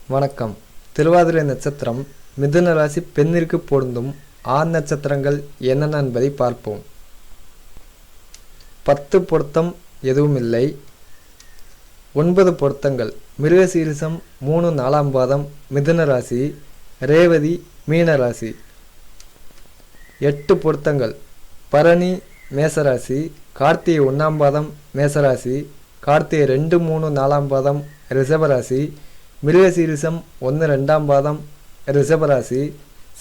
வணக்கம். திருவாதிரை நட்சத்திரம் மிதுன ராசி பெண்ணிற்கு பொருந்தும் 6 நட்சத்திரங்கள் என்னென்ன என்பதை பார்ப்போம். 10 பொருத்தம் எதுவும் இல்லை. 9 பொருத்தங்கள்: மிருகசீரிசம் 3-4 பாதம் மிதுன ராசி, ரேவதி மீன ராசி. 8 பொருத்தங்கள்: பரணி மேசராசி, கார்த்திகை 1 பாதம் மேசராசி, கார்த்திகை 2-3-4 பாதம் ரிஷபராசி, மிருகசீரிசம் 1-2 பாதம் ரிஷபராசி,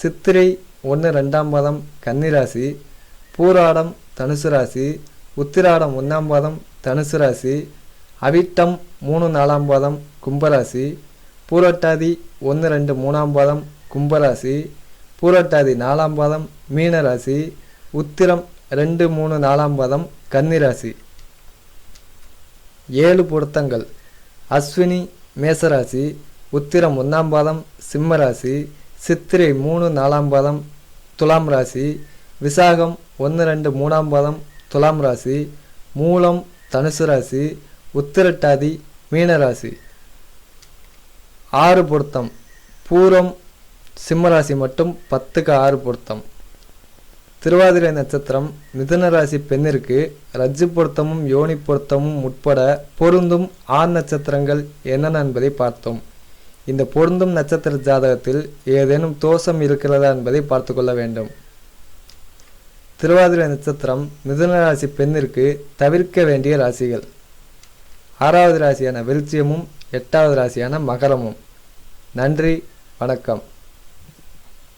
சித்திரை 1-2 பாதம் கன்னிராசி, பூராடம் தனுசு ராசி, உத்திராடம் 1 பாதம் தனுசு ராசி, அவிட்டம் 3-4 பாதம் கும்பராசி, பூரட்டாதி 1-2-3 பாதம் கும்பராசி, பூரட்டாதி 4 பாதம் மீனராசி, உத்திரம் 2-3-4 பாதம் கன்னிராசி. 7 பொருத்தங்கள்: அஸ்வினி மேசராசி, உத்திரம் 1 பாதம் சிம்மராசி, சித்திரை 3-4 பாதம் துலாம் ராசி, விசாகம் 1-2-3 பாதம் துலாம் ராசி, மூலம் தனுசு ராசி, உத்திரட்டாதி மீனராசி. 6 பொருத்தம்: பூரம் சிம்மராசி மட்டும் 10க்கு 6 பொருத்தம். திருவாதிரை நட்சத்திரம் மிதுன ராசி பெண்ணிற்கு ரஜ்ஜு பொருத்தமும் யோனி பொருத்தமும் உட்பட பொருந்தும் 6 நட்சத்திரங்கள் என்னென்ன என்பதை பார்த்தோம். இந்த பொருந்தும் நட்சத்திர ஜாதகத்தில் ஏதேனும் தோஷம் இருக்கிறதா என்பதை பார்த்து கொள்ள வேண்டும். திருவாதிரை நட்சத்திரம் மிதுன ராசி பெண்ணிற்கு தவிர்க்க வேண்டிய ராசிகள்: 6வது ராசியான விருச்சிகமும் 8வது ராசியான மகரமும். நன்றி, வணக்கம்.